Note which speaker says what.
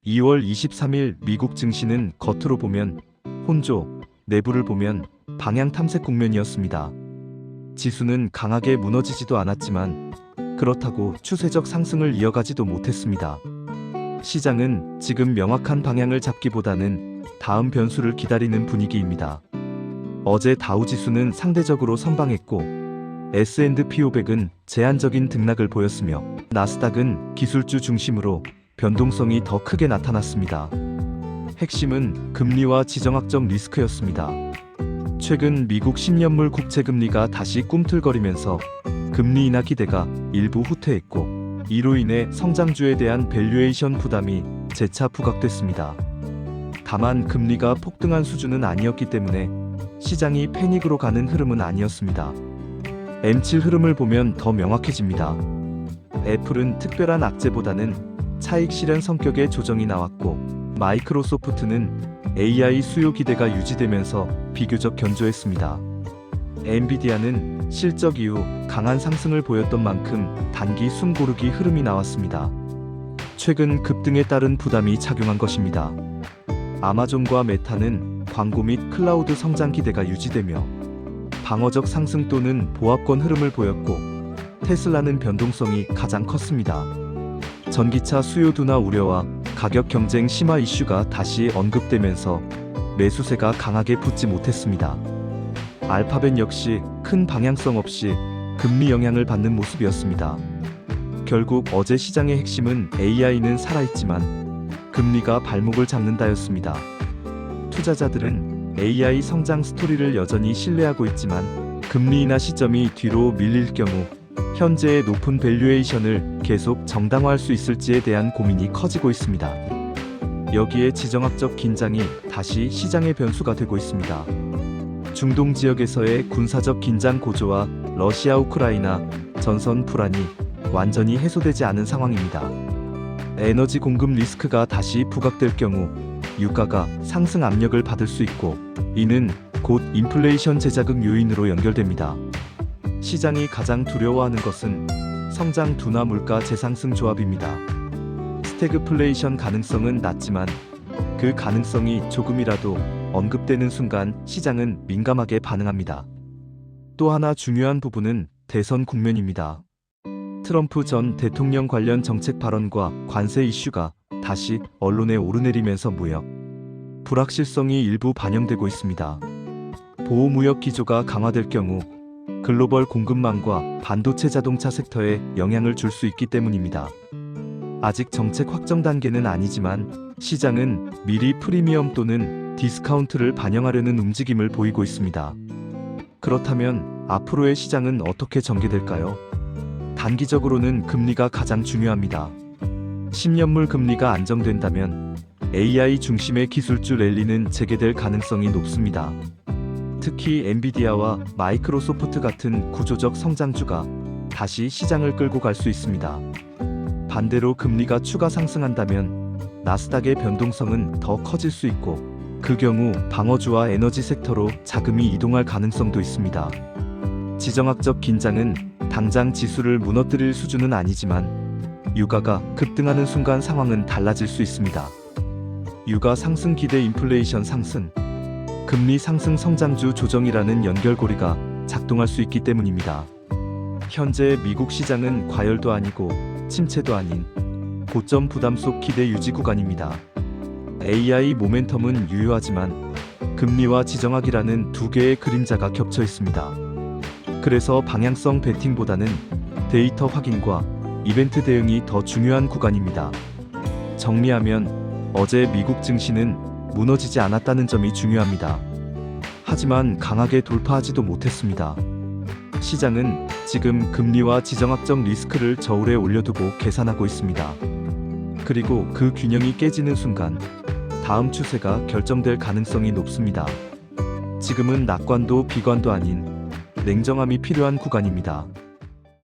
Speaker 1: 2월 23일 미국 증시는 겉으로 보면 혼조, 내부를 보면 방향 탐색 국면이었습니다. 지수는 강하게 무너지지도 않았지만 그렇다고 추세적 상승을 이어가지도 못했습니다. 시장은 지금 명확한 방향을 잡기보다는 다음 변수를 기다리는 분위기입니다. 어제 다우지수는 상대적으로 선방했고 S&P 500은 제한적인 등락을 보였으며 나스닥은 기술주 중심으로 변동성이 더 크게 나타났습니다. 핵심은 금리와 지정학적 리스크였습니다. 최근 미국 10년물 국채금리가 다시 꿈틀거리면서 금리 인하 기대가 일부 후퇴했고 이로 인해 성장주에 대한 밸류에이션 부담이 재차 부각됐습니다. 다만 금리가 폭등한 수준은 아니었기 때문에 시장이 패닉으로 가는 흐름은 아니었습니다. M7 흐름을 보면 더 명확해집니다. 애플은 특별한 악재보다는 차익 실현 성격의 조정이 나왔고 마이크로소프트는 AI 수요 기대가 유지되면서 비교적 견조했습니다. 엔비디아는 실적 이후 강한 상승을 보였던 만큼 단기 숨고르기 흐름이 나왔습니다. 최근 급등에 따른 부담이 작용한 것입니다. 아마존과 메타는 광고 및 클라우드 성장 기대가 유지되며 방어적 상승 또는 보합권 흐름을 보였고 테슬라는 변동성이 가장 컸습니다. 전기차 수요 둔화 우려와 가격 경쟁 심화 이슈가 다시 언급되면서 매수세가 강하게 붙지 못했습니다. 알파벳 역시 큰 방향성 없이 금리 영향을 받는 모습이었습니다. 결국 어제 시장의 핵심은 AI는 살아있지만 금리가 발목을 잡는다였습니다. 투자자들은 AI 성장 스토리를 여전히 신뢰하고 있지만 금리 인하 시점이 뒤로 밀릴 경우 현재의 높은 밸류에이션을 계속 정당화할 수 있을지에 대한 고민이 커지고 있습니다. 여기에 지정학적 긴장이 다시 시장의 변수가 되고 있습니다. 중동 지역에서의 군사적 긴장 고조와 러시아 우크라이나 전선 불안이 완전히 해소되지 않은 상황입니다. 에너지 공급 리스크가 다시 부각될 경우 유가가 상승 압력을 받을 수 있고 이는 곧 인플레이션 제자극 요인으로 연결됩니다. 시장이 가장 두려워하는 것은 성장 둔화 물가 재상승 조합입니다. 스태그플레이션 가능성은 낮지만 그 가능성이 조금이라도 언급되는 순간 시장은 민감하게 반응합니다. 또 하나 중요한 부분은 대선 국면입니다. 트럼프 전 대통령 관련 정책 발언과 관세 이슈가 다시 언론에 오르내리면서 무역 불확실성이 일부 반영되고 있습니다. 보호무역 기조가 강화될 경우 글로벌 공급망과 반도체 자동차 섹터에 영향을 줄 수 있기 때문입니다. 아직 정책 확정 단계는 아니지만 시장은 미리 프리미엄 또는 디스카운트를 반영하려는 움직임을 보이고 있습니다. 그렇다면 앞으로의 시장은 어떻게 전개될까요? 단기적으로는 금리가 가장 중요합니다. 10년물 금리가 안정된다면 AI 중심의 기술주 랠리는 재개될 가능성이 높습니다. 특히 엔비디아와 마이크로소프트 같은 구조적 성장주가 다시 시장을 끌고 갈 수 있습니다. 반대로 금리가 추가 상승한다면 나스닥의 변동성은 더 커질 수 있고 그 경우 방어주와 에너지 섹터로 자금이 이동할 가능성도 있습니다. 지정학적 긴장은 당장 지수를 무너뜨릴 수준은 아니지만 유가가 급등하는 순간 상황은 달라질 수 있습니다. 유가 상승 기대 인플레이션 상승, 금리 상승 성장주 조정이라는 연결고리가 작동할 수 있기 때문입니다. 현재 미국 시장은 과열도 아니고 침체도 아닌 고점 부담 속 기대 유지 구간입니다. AI 모멘텀은 유효하지만 금리와 지정학이라는 두 개의 그림자가 겹쳐 있습니다. 그래서 방향성 베팅보다는 데이터 확인과 이벤트 대응이 더 중요한 구간입니다. 정리하면 어제 미국 증시는 무너지지 않았다는 점이 중요합니다. 하지만 강하게 돌파하지도 못했습니다. 시장은 지금 금리와 지정학적 리스크를 저울에 올려두고 계산하고 있습니다. 그리고 그 균형이 깨지는 순간 다음 추세가 결정될 가능성이 높습니다. 지금은 낙관도 비관도 아닌 냉정함이 필요한 구간입니다.